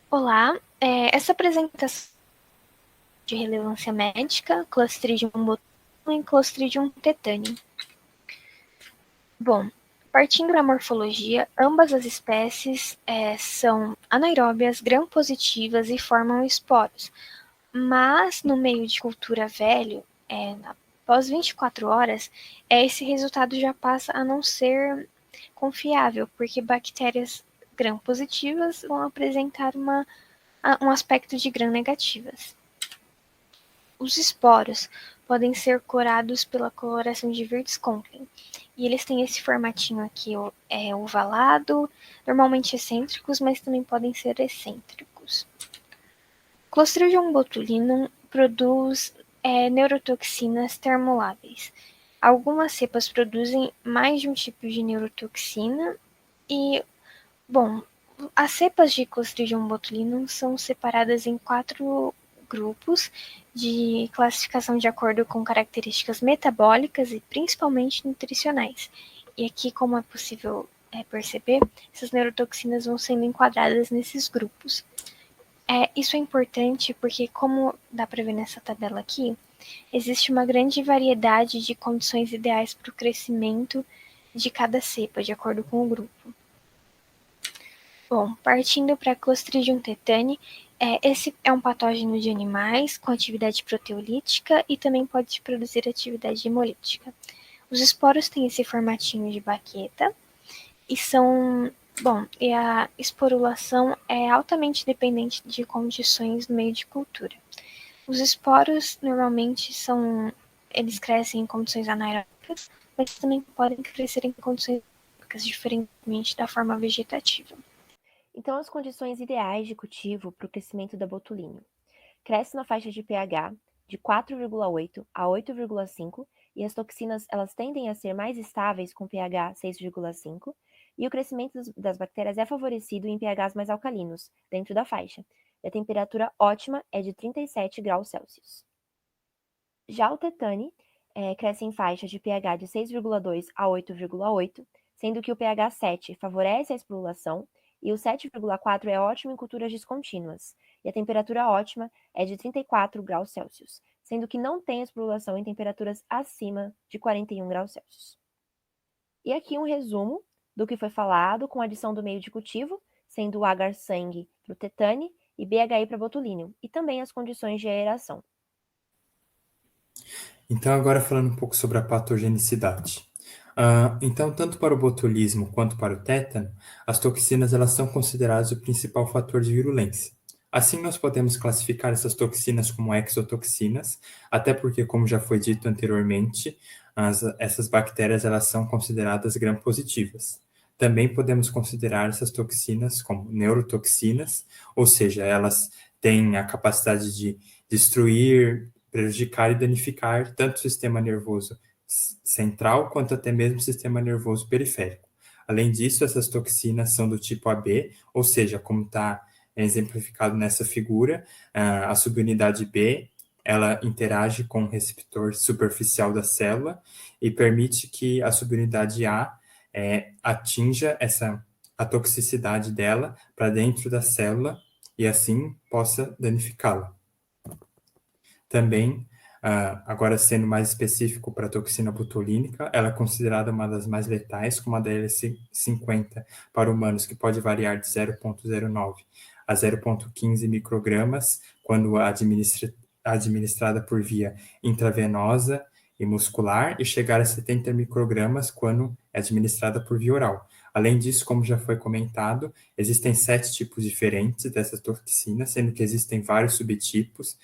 Olá, essa apresentação de relevância médica, Clostridium botulinum e Clostridium tetani. Bom, partindo da morfologia, ambas as espécies são anaeróbias, gram-positivas e formam esporos, mas no meio de cultura velho, após 24 horas, esse resultado já passa a não ser confiável, porque bactérias gram-positivas vão apresentar um aspecto de gram-negativas. Os esporos podem ser curados pela coloração de Wirtz-Complin. E eles têm esse formatinho aqui, ovalado, normalmente excêntricos, mas também podem ser excêntricos. Clostridium botulinum produz neurotoxinas termoláveis. Algumas cepas produzem mais de um tipo de neurotoxina e, bom, as cepas de Clostridium botulinum são separadas em 4 grupos de classificação de acordo com características metabólicas e principalmente nutricionais. E aqui, como é possível perceber, essas neurotoxinas vão sendo enquadradas nesses grupos. Isso é importante porque, como dá para ver nessa tabela aqui, existe uma grande variedade de condições ideais para o crescimento de cada cepa, de acordo com o grupo. Bom, partindo para Clostridium tetani, esse é um patógeno de animais com atividade proteolítica e também pode produzir atividade hemolítica. Os esporos têm esse formatinho de baqueta e e a esporulação é altamente dependente de condições no meio de cultura. Os esporos normalmente eles crescem em condições anaeróbicas, mas também podem crescer em condições aeróbicas, diferentemente da forma vegetativa. Então, as condições ideais de cultivo para o crescimento da botulinum. Cresce na faixa de pH de 4,8 a 8,5 e as toxinas elas tendem a ser mais estáveis com pH 6,5 e o crescimento das bactérias é favorecido em pHs mais alcalinos, dentro da faixa. E a temperatura ótima é de 37 graus Celsius. Já o tetani cresce em faixa de pH de 6,2 a 8,8, sendo que o pH 7 favorece a esporulação e o 7,4 é ótimo em culturas descontínuas, e a temperatura ótima é de 34 graus Celsius, sendo que não tem esporulação em temperaturas acima de 41 graus Celsius. E aqui um resumo do que foi falado com a adição do meio de cultivo, sendo o agar-sangue para o tetani e BHI para botulinum, e também as condições de aeração. Então, agora falando um pouco sobre a patogenicidade. Então, tanto para o botulismo quanto para o tétano, as toxinas elas são consideradas o principal fator de virulência. Assim, nós podemos classificar essas toxinas como exotoxinas, até porque, como já foi dito anteriormente, essas bactérias elas são consideradas gram-positivas. Também podemos considerar essas toxinas como neurotoxinas, ou seja, elas têm a capacidade de destruir, prejudicar e danificar tanto o sistema nervoso central quanto até mesmo o sistema nervoso periférico. Além disso, essas toxinas são do tipo AB, ou seja, como está exemplificado nessa figura, a subunidade B ela interage com o receptor superficial da célula e permite que a subunidade A atinja a toxicidade dela para dentro da célula e assim possa danificá-la. Também, agora sendo mais específico para a toxina botulínica, ela é considerada uma das mais letais, como a DL50 para humanos, que pode variar de 0,09 a 0,15 microgramas, quando administrada por via intravenosa e muscular, e chegar a 70 microgramas quando é administrada por via oral. Além disso, como já foi comentado, existem 7 tipos diferentes dessas toxinas, sendo que existem vários subtipos,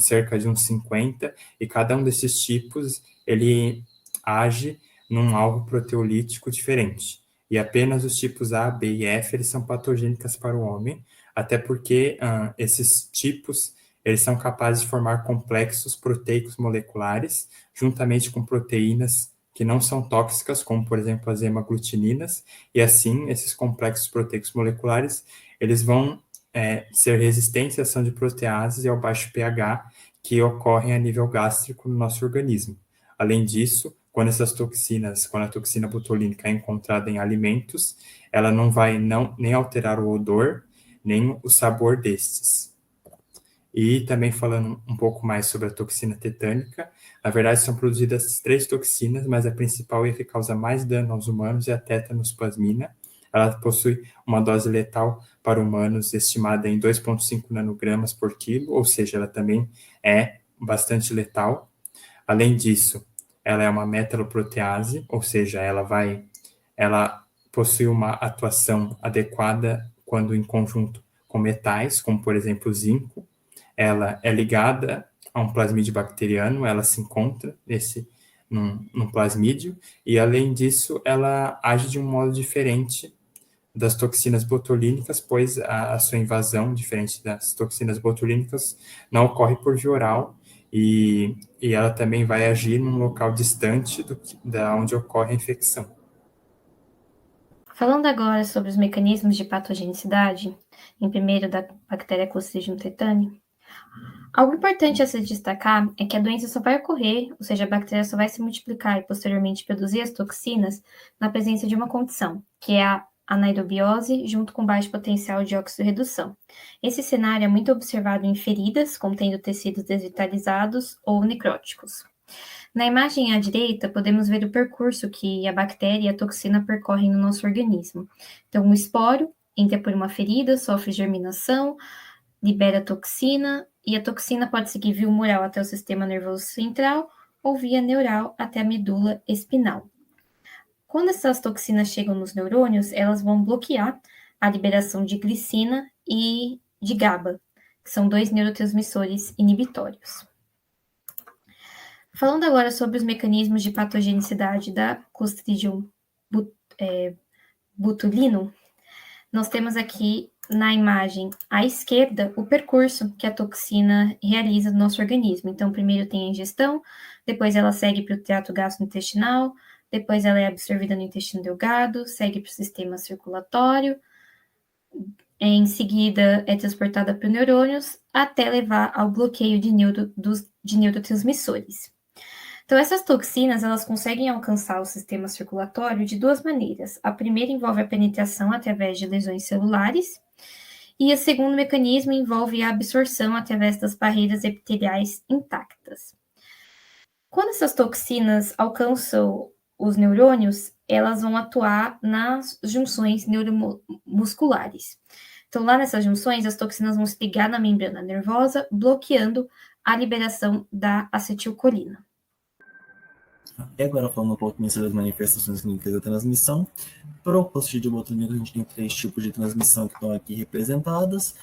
cerca de uns 50, e cada um desses tipos, ele age num alvo proteolítico diferente. E apenas os tipos A, B e F, eles são patogênicas para o homem, até porque esses tipos, eles são capazes de formar complexos proteicos moleculares, juntamente com proteínas que não são tóxicas, como, por exemplo, as hemaglutininas, e assim, esses complexos proteicos moleculares, eles vão ser resistentes à ação de proteases e ao baixo pH que ocorrem a nível gástrico no nosso organismo. Além disso, quando a toxina botulínica é encontrada em alimentos, ela não vai nem alterar o odor, nem o sabor destes. E também falando um pouco mais sobre a toxina tetânica, na verdade são produzidas 3 toxinas, mas a principal e a que causa mais dano aos humanos é a tétano-plasmina. Ela possui uma dose letal para humanos estimada em 2,5 nanogramas por quilo, ou seja, ela também é bastante letal. Além disso, ela é uma metaloprotease, ou seja, ela possui uma atuação adequada quando em conjunto com metais, como por exemplo o zinco. Ela é ligada a um plasmídio bacteriano, ela se encontra num plasmídio, e além disso, ela age de um modo diferente das toxinas botulínicas, pois a sua invasão, diferente das toxinas botulínicas, não ocorre por via oral, e ela também vai agir num local distante da onde ocorre a infecção. Falando agora sobre os mecanismos de patogenicidade, em primeiro da bactéria Clostridium tetani, algo importante a se destacar é que a doença só vai ocorrer, ou seja, a bactéria só vai se multiplicar e posteriormente produzir as toxinas na presença de uma condição, que é a anaerobiose junto com baixo potencial de oxirredução. Esse cenário é muito observado em feridas contendo tecidos desvitalizados ou necróticos. Na imagem à direita, podemos ver o percurso que a bactéria e a toxina percorrem no nosso organismo. Então, o esporo entra por uma ferida, sofre germinação, libera toxina, e a toxina pode seguir via humoral até o sistema nervoso central ou via neural até a medula espinal. Quando essas toxinas chegam nos neurônios, elas vão bloquear a liberação de glicina e de GABA, que são 2 neurotransmissores inibitórios. Falando agora sobre os mecanismos de patogenicidade da Clostridium botulinum, nós temos aqui na imagem à esquerda o percurso que a toxina realiza no nosso organismo. Então, primeiro tem a ingestão, depois ela segue para o trato gastrointestinal, depois ela é absorvida no intestino delgado, segue para o sistema circulatório, em seguida é transportada para os neurônios, até levar ao bloqueio de neurotransmissores. Então, essas toxinas, elas conseguem alcançar o sistema circulatório de 2 maneiras. A primeira envolve a penetração através de lesões celulares, e o segundo mecanismo envolve a absorção através das barreiras epiteliais intactas. Quando essas toxinas alcançam os neurônios, elas vão atuar nas junções neuromusculares. Então, lá nessas junções, as toxinas vão se ligar na membrana nervosa, bloqueando a liberação da acetilcolina. E agora, falando um pouquinho sobre as manifestações clínicas da transmissão, para o Clostridium botulinum, a gente tem 3 tipos de transmissão que estão aqui representadas,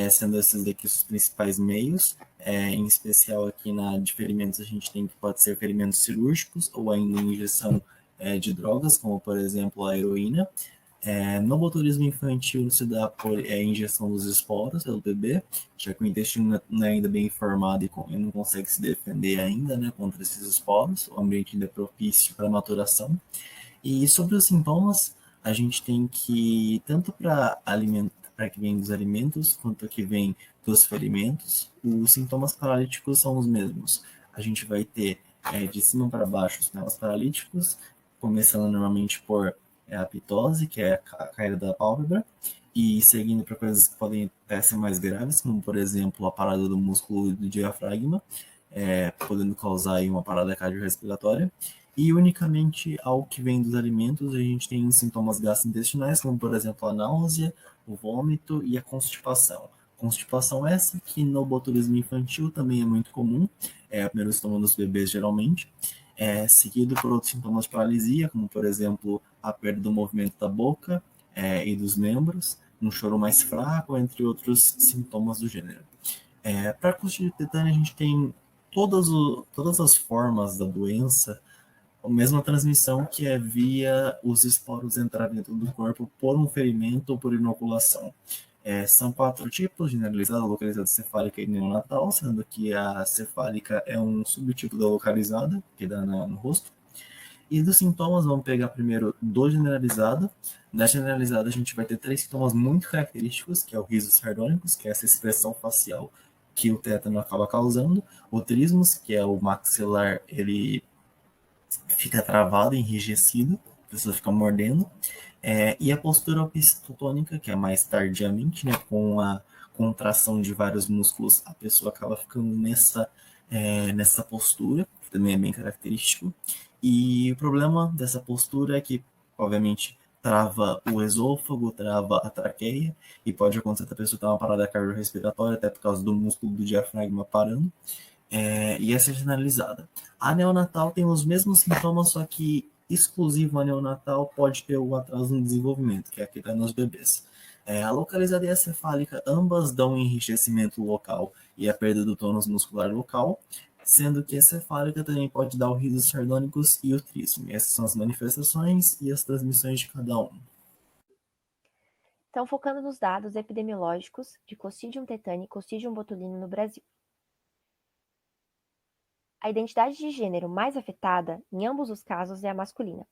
sendo esses daqui os principais meios. Em especial aqui de ferimentos, a gente tem que pode ser ferimentos cirúrgicos ou ainda injeção de drogas, como por exemplo a heroína. No botulismo infantil se dá por injeção dos esporos pelo bebê, já que o intestino não é ainda bem formado e não consegue se defender ainda, né, contra esses esporos, o ambiente ainda é propício para a maturação. E sobre os sintomas, a gente tem que, tanto para que vem dos alimentos, quanto que vem dos ferimentos, os sintomas paralíticos são os mesmos. A gente vai ter de cima para baixo os sintomas paralíticos, começando normalmente por a pitose, que é a caída da pálpebra, e seguindo para coisas que podem até ser mais graves, como por exemplo a parada do músculo do diafragma, podendo causar aí uma parada cardiorrespiratória. E unicamente ao que vem dos alimentos, a gente tem sintomas gastrointestinais, como por exemplo a náusea, o vômito e a constipação. Constipação essa que no botulismo infantil também é muito comum, é o primeiro sintoma dos bebês geralmente, seguido por outros sintomas de paralisia, como por exemplo a perda do movimento da boca e dos membros, um choro mais fraco, entre outros sintomas do gênero. Para a Clostridium tetani, a gente tem todas as formas da doença, a mesma transmissão que é via os esporos entrar dentro do corpo por um ferimento ou por inoculação. São 4 tipos: generalizada, localizada, cefálica e neonatal, sendo que a cefálica é um subtipo da localizada, que dá no rosto. E dos sintomas, vamos pegar primeiro do generalizado. Na generalizada, a gente vai ter 3 sintomas muito característicos, que é o riso sardônicos, que é essa expressão facial que o tétano acaba causando. O trismus, que é o maxilar, ele fica travado, enrijecido, a pessoa fica mordendo. E a postura opistotônica, que é mais tardiamente, né, com a contração de vários músculos, a pessoa acaba ficando nessa postura, que também é bem característico. E o problema dessa postura é que, obviamente, trava o esôfago, trava a traqueia, e pode acontecer que a pessoa tenha uma parada cardiorrespiratória, até por causa do músculo do diafragma parando, e essa é generalizada. A neonatal tem os mesmos sintomas, só que exclusivo a neonatal pode ter o atraso no desenvolvimento, que é aqui nos bebês. A localizada e a cefálica, ambas dão enrijecimento local e a perda do tônus muscular local, sendo que a cefálica também pode dar o risos sardônicos e o trismo. Essas são as manifestações e as transmissões de cada um. Então, focando nos dados epidemiológicos de Clostridium tetani e Clostridium botulinum no Brasil. A identidade de gênero mais afetada, em ambos os casos, é a masculina.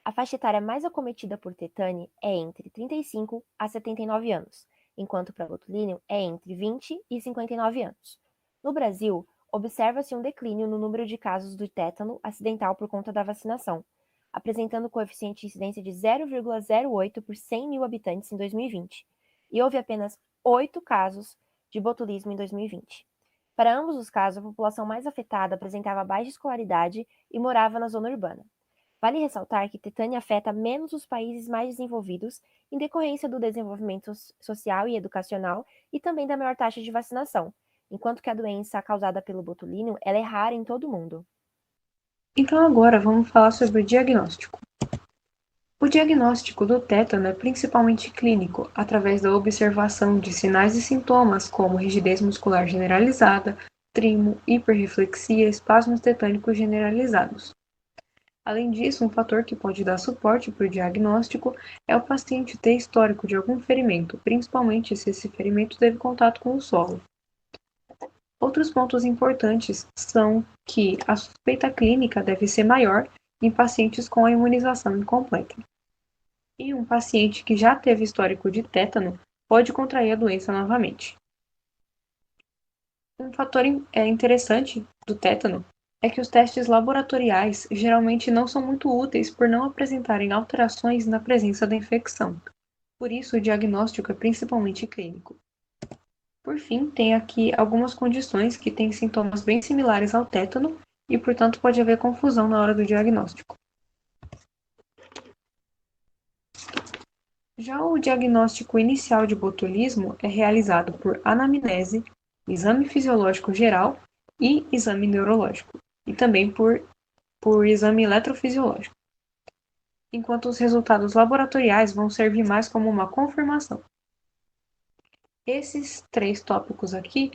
A faixa etária mais acometida por tetane é entre 35 a 79 anos, enquanto para botulinum é entre 20 e 59 anos. No Brasil, observa-se um declínio no número de casos do tétano acidental por conta da vacinação, apresentando coeficiente de incidência de 0,08 por 100 mil habitantes em 2020, e houve apenas 8 casos de botulismo em 2020. Para ambos os casos, a população mais afetada apresentava baixa escolaridade e morava na zona urbana. Vale ressaltar que tetane afeta menos os países mais desenvolvidos em decorrência do desenvolvimento social e educacional e também da maior taxa de vacinação, enquanto que a doença causada pelo botulínio ela é rara em todo o mundo. Então agora vamos falar sobre o diagnóstico. O diagnóstico do tétano é principalmente clínico, através da observação de sinais e sintomas como rigidez muscular generalizada, trimo, hiperreflexia e espasmos tetânicos generalizados. Além disso, um fator que pode dar suporte para o diagnóstico é o paciente ter histórico de algum ferimento, principalmente se esse ferimento teve contato com o solo. Outros pontos importantes são que a suspeita clínica deve ser maior em pacientes com a imunização incompleta. E um paciente que já teve histórico de tétano pode contrair a doença novamente. Um fator interessante do tétano é que os testes laboratoriais geralmente não são muito úteis por não apresentarem alterações na presença da infecção. Por isso, o diagnóstico é principalmente clínico. Por fim, tem aqui algumas condições que têm sintomas bem similares ao tétano e, portanto, pode haver confusão na hora do diagnóstico. Já o diagnóstico inicial de botulismo é realizado por anamnese, exame fisiológico geral e exame neurológico, e também por exame eletrofisiológico, enquanto os resultados laboratoriais vão servir mais como uma confirmação. Esses 3 tópicos aqui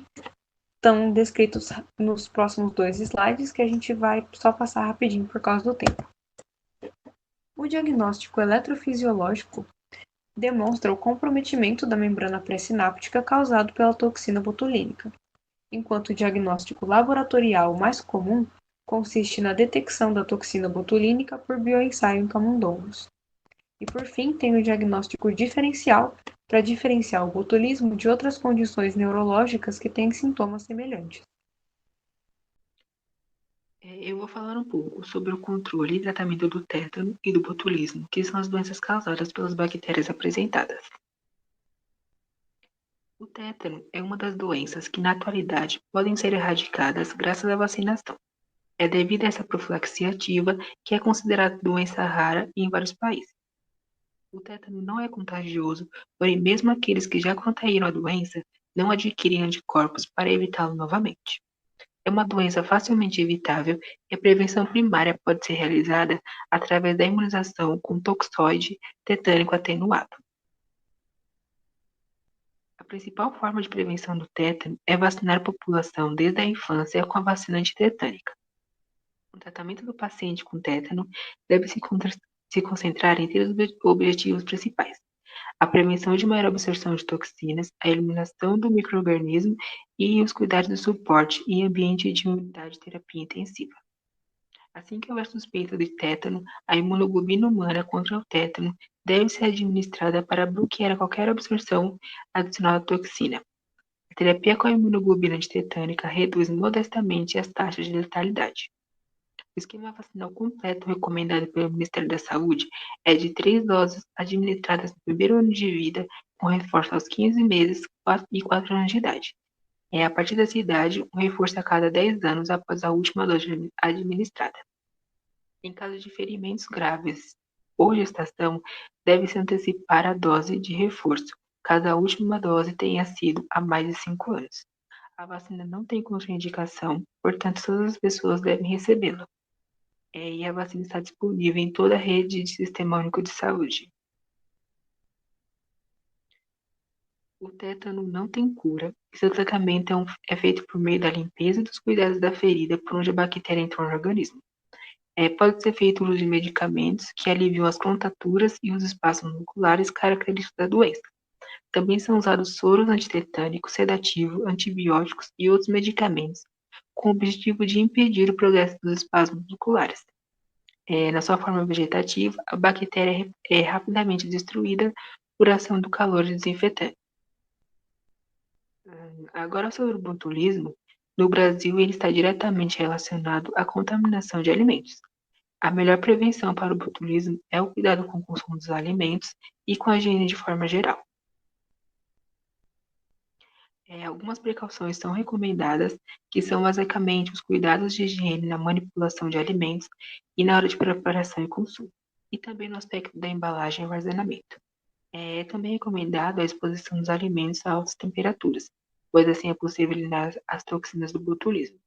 estão descritos nos próximos 2 slides, que a gente vai só passar rapidinho por causa do tempo. O diagnóstico eletrofisiológico demonstra o comprometimento da membrana pré-sináptica causado pela toxina botulínica, enquanto o diagnóstico laboratorial mais comum consiste na detecção da toxina botulínica por bioensaio em camundongos. E por fim, tem o diagnóstico diferencial para diferenciar o botulismo de outras condições neurológicas que têm sintomas semelhantes. Eu vou falar um pouco sobre o controle e tratamento do tétano e do botulismo, que são as doenças causadas pelas bactérias apresentadas. O tétano é uma das doenças que, na atualidade, podem ser erradicadas graças à vacinação. É devido a essa profilaxia ativa que é considerada doença rara em vários países. O tétano não é contagioso, porém mesmo aqueles que já contraíram a doença não adquirem anticorpos para evitá-lo novamente. É uma doença facilmente evitável e a prevenção primária pode ser realizada através da imunização com toxoide tetânico atenuado. A principal forma de prevenção do tétano é vacinar a população desde a infância com a vacina antitetânica. O tratamento do paciente com tétano deve se concentrar em 3 objetivos principais: a prevenção de maior absorção de toxinas, a eliminação do micro-organismo e os cuidados de suporte em ambiente de unidade de terapia intensiva. Assim que houver suspeita de tétano, a imunoglobina humana contra o tétano deve ser administrada para bloquear qualquer absorção adicional da toxina. A terapia com a imunoglobina antitetânica reduz modestamente as taxas de letalidade. O esquema vacinal completo recomendado pelo Ministério da Saúde é de 3 doses administradas no primeiro ano de vida, com reforço aos 15 meses e 4 anos de idade. A partir dessa idade, um reforço a cada 10 anos após a última dose administrada. Em caso de ferimentos graves ou gestação, deve-se antecipar a dose de reforço, caso a última dose tenha sido há mais de 5 anos. A vacina não tem contraindicação, portanto, todas as pessoas devem recebê-la. E a vacina está disponível em toda a rede de Sistema Único de Saúde. O tétano não tem cura e seu tratamento é feito por meio da limpeza e dos cuidados da ferida por onde a bactéria entrou no organismo. Pode ser feito o uso de medicamentos que aliviam as contraturas e os espasmos musculares característicos da doença. Também são usados soros antitetânicos, sedativos, antibióticos e outros medicamentos, com o objetivo de impedir o progresso dos espasmos musculares. Na sua forma vegetativa, a bactéria é rapidamente destruída por ação do calor desinfetante. Agora sobre o botulismo, no Brasil ele está diretamente relacionado à contaminação de alimentos. A melhor prevenção para o botulismo é o cuidado com o consumo dos alimentos e com a higiene de forma geral. Algumas precauções são recomendadas, que são basicamente os cuidados de higiene na manipulação de alimentos e na hora de preparação e consumo, e também no aspecto da embalagem e armazenamento. É também recomendado a exposição dos alimentos a altas temperaturas, pois assim é possível eliminar as toxinas do botulismo.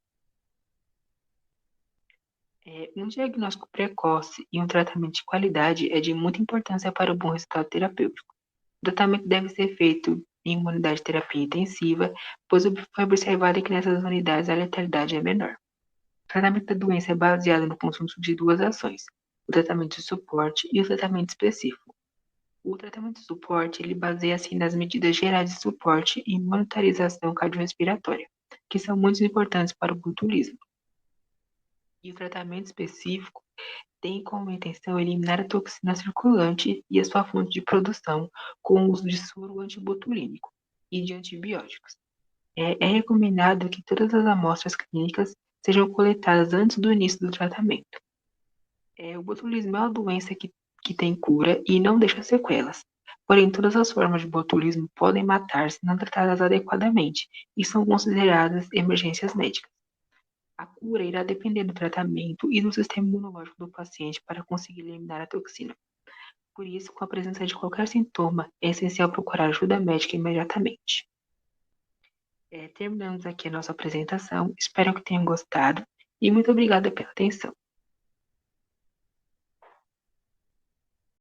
Um diagnóstico precoce e um tratamento de qualidade é de muita importância para o bom resultado terapêutico. O tratamento deve ser feito em uma unidade de terapia intensiva, pois foi observado que nessas unidades a letalidade é menor. O tratamento da doença é baseado no conjunto de duas ações, o tratamento de suporte e o tratamento específico. O tratamento de suporte ele baseia-se nas medidas gerais de suporte e monitorização cardiorrespiratória, que são muito importantes para o botulismo. E o tratamento específico tem como intenção eliminar a toxina circulante e a sua fonte de produção com o uso de soro antibotulínico e de antibióticos. É recomendado que todas as amostras clínicas sejam coletadas antes do início do tratamento. O botulismo é uma doença que tem cura e não deixa sequelas. Porém, todas as formas de botulismo podem matar se não tratadas adequadamente e são consideradas emergências médicas. A cura irá depender do tratamento e do sistema imunológico do paciente para conseguir eliminar a toxina. Por isso, com a presença de qualquer sintoma, é essencial procurar ajuda médica imediatamente. Terminamos aqui a nossa apresentação. Espero que tenham gostado e muito obrigada pela atenção.